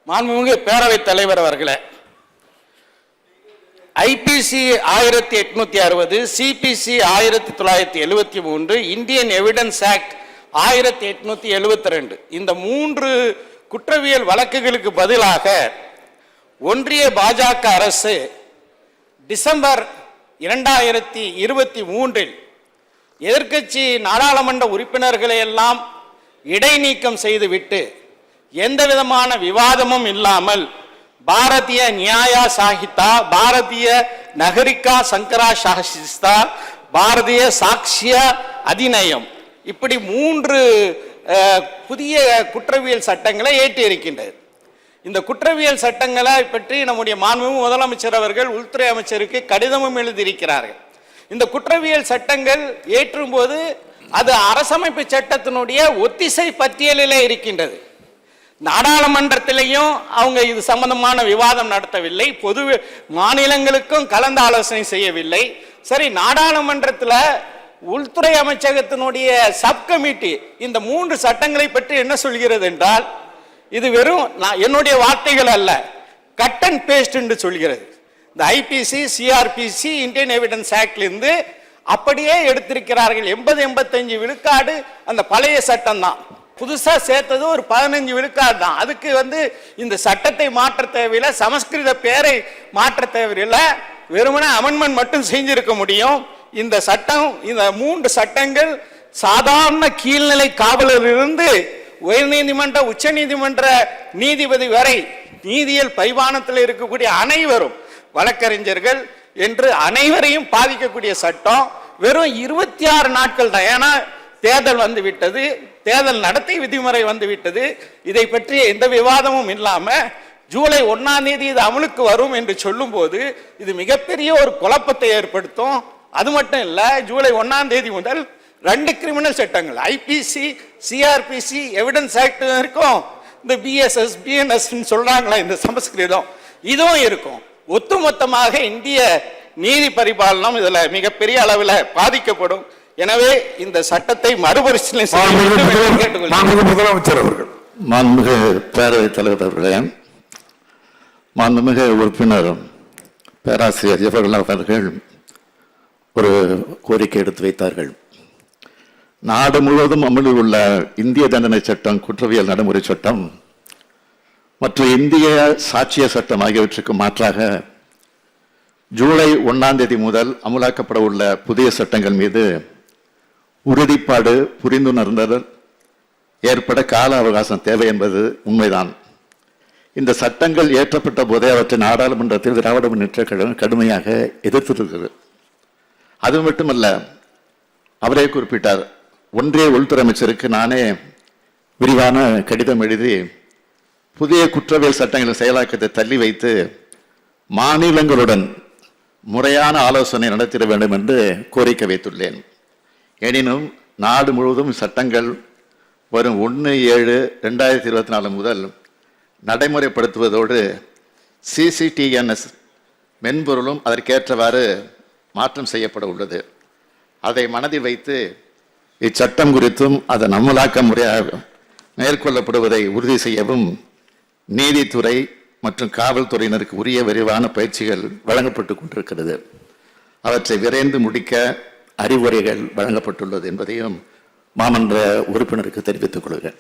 மாண்புமிகு பேரவைத் தலைவர் அவர்களே, IPC 1860, CPC 1973, Indian evidence act 1872 இந்த 3 குற்றவியல் வழக்குகளுக்கு பதிலாக ஒன்றிய பாஜக அரசு டிசம்பர் 2023 எதிர்க்கட்சி நாடாளுமன்ற உறுப்பினர்களை எல்லாம் இடைநீக்கம் செய்துவிட்டு எந்த விதமான விவாதமும் இல்லாமல் பாரதிய நியாயா சாஹிதா, பாரதிய நகரிகா சங்கரா சாஹிஸ்தா, பாரதிய சாக்ஷிய அதிநயம் இப்படி 3 புதிய குற்றவியல் சட்டங்களை ஏற்றி இருக்கின்றது. இந்த குற்றவியல் சட்டங்களை பற்றி நம்முடைய மாண்புமிகு முதலமைச்சர் அவர்கள் உள்துறை அமைச்சருக்கு கடிதமும் எழுதியிருக்கிறார்கள். இந்த குற்றவியல் சட்டங்கள் ஏற்றும் போது அது அரசமைப்பு சட்டத்தினுடைய ஒத்திசை பட்டியலிலே இருக்கின்றது. நாடாளுமன்றத்திலையும் அவங்க இது சம்பந்தமான விவாதம் நடத்தவில்லை, பொது மாநிலங்களுக்கும் கலந்து ஆலோசனை செய்யவில்லை. சரி, நாடாளுமன்றத்தில் உள்துறை அமைச்சகத்தினுடைய சப்கமிட்டி இந்த 3 சட்டங்களை பற்றி என்ன சொல்கிறது என்றால், இது வெறும் என்னுடைய வார்த்தைகள் அல்ல, கட் அண்ட் பேஸ்ட் என்று சொல்கிறது. இந்த ஐபிசி, சிஆர்பிசி, இந்தியன் எவிடன்ஸ் ஆக்ட்லேருந்து அப்படியே எடுத்திருக்கிறார்கள். 80-85 விழுக்காடு அந்த பழைய சட்டம் தான். புதுசாக சேர்த்தது ஒரு 15 விழுக்காடு தான். அதுக்கு இந்த சட்டத்தை மாற்ற தேவையில்லை, சமஸ்கிருத பேரை மாற்ற தேவையில்லை, வெறுமனே அமெண்ட்மெண்ட் மட்டும் செஞ்சிருக்க முடியும். இந்த சட்டம், இந்த 3 சட்டங்கள் சாதாரண கீழ்நிலை காவலரிலிருந்து உயர்நீதிமன்ற, உச்ச நீதிமன்ற நீதிபதி வரை நீதியியல் பரிமாணத்தில் இருக்கக்கூடிய அனைவரும், வழக்கறிஞர்கள் என்று அனைவரையும் பாதிக்கக்கூடிய சட்டம். வெறும் 26 நாட்கள் தான். ஏன்னா தேர்தல் வந்து விட்டது, தேர்தல் நடத்தை விதிமுறை வந்து விட்டது. இதை பற்றி எந்த விவாதமும் இல்லாம ஜூலை 1ஆம் தேதி இது அமலுக்கு வரும் என்று சொல்லும் போது இது மிகப்பெரிய ஒரு குழப்பத்தை ஏற்படுத்தும். அது மட்டும் இல்ல, ஜூலை 1ஆம் தேதி முதல் 2 கிரிமினல் சட்டங்கள், ஐபிசி, சிஆர்பிசி, எவிடன்ஸ் ஆக்ட் இருக்கும். இந்த பிஎஸ்எஸ், பிஎன்எஸ் சொல்றாங்களா இந்த சமஸ்கிருதம், இதுவும் இருக்கும். ஒட்டுமொத்தமாக இந்திய நீதி பரிபாலனம் இதுல மிகப்பெரிய அளவில் பாதிக்கப்படும். எனவே இந்த சட்டத்தை மறுபரிசீலனை செய்ய முதலமைச்சர் அவர்கள். மாண்புமிகு பேரவைத் தலைவர் அவர்களே, மாண்புமிகு உறுப்பினர் பேராசிரியர் ஜவஹர்லால் அவர்கள் ஒரு கோரிக்கை எடுத்து வைத்தார்கள். நாடு முழுவதும் அமலில் உள்ள இந்திய தண்டனை சட்டம், குற்றவியல் நடைமுறை சட்டம் மற்றும் இந்திய சாட்சிய சட்டம் ஆகியவற்றுக்கு மாற்றாக ஜூலை 1ஆம் தேதி முதல் அமலாக்கப்பட உள்ள புதிய சட்டங்கள் மீது உறுதிப்பாடு, புரிந்துணர்தல் ஏற்பட கால அவகாசம் தேவை என்பது உண்மைதான். இந்த சட்டங்கள் ஏற்றப்பட்ட போதே அவற்றை நாடாளுமன்றத்தில் திராவிட முன்னேற்ற கழகம் கடுமையாக எதிர்த்திருக்கிறது. அது மட்டுமல்ல, அவரே குறிப்பிட்டார், ஒன்றிய உள்துறை அமைச்சருக்கு நானே விரிவான கடிதம் எழுதி புதிய குற்றவியல் சட்டங்களின் செயலாக்கத்தை தள்ளி வைத்து மாநிலங்களுடன் முறையான ஆலோசனை நடத்திட வேண்டும் என்று கோரிக்கை வைத்துள்ளேன். எனினும் நாடு முழுவதும் சட்டங்கள் வரும் 1/7/2024 முதல் நடைமுறைப்படுத்துவதோடு சிசிடிஎன்எஸ் மென்பொருளும் அதற்கேற்றவாறு மாற்றம் செய்யப்பட உள்ளது. அதை மனதில் வைத்து இச்சட்டம் குறித்தும் அதன் அமலாக்க முறையாக மேற்கொள்ளப்படுவதை உறுதி செய்யவும் நீதித்துறை மற்றும் காவல்துறையினருக்கு உரிய விரிவான பயிற்சிகள் வழங்கப்பட்டு கொண்டிருக்கிறது. அவற்றை விரைந்து முடிக்க அறிவுரைகள் வழங்கப்பட்டுள்ளது என்பதையும் மாமன்ற உறுப்பினருக்கு தெரிவித்துக் கொள்கிறேன்.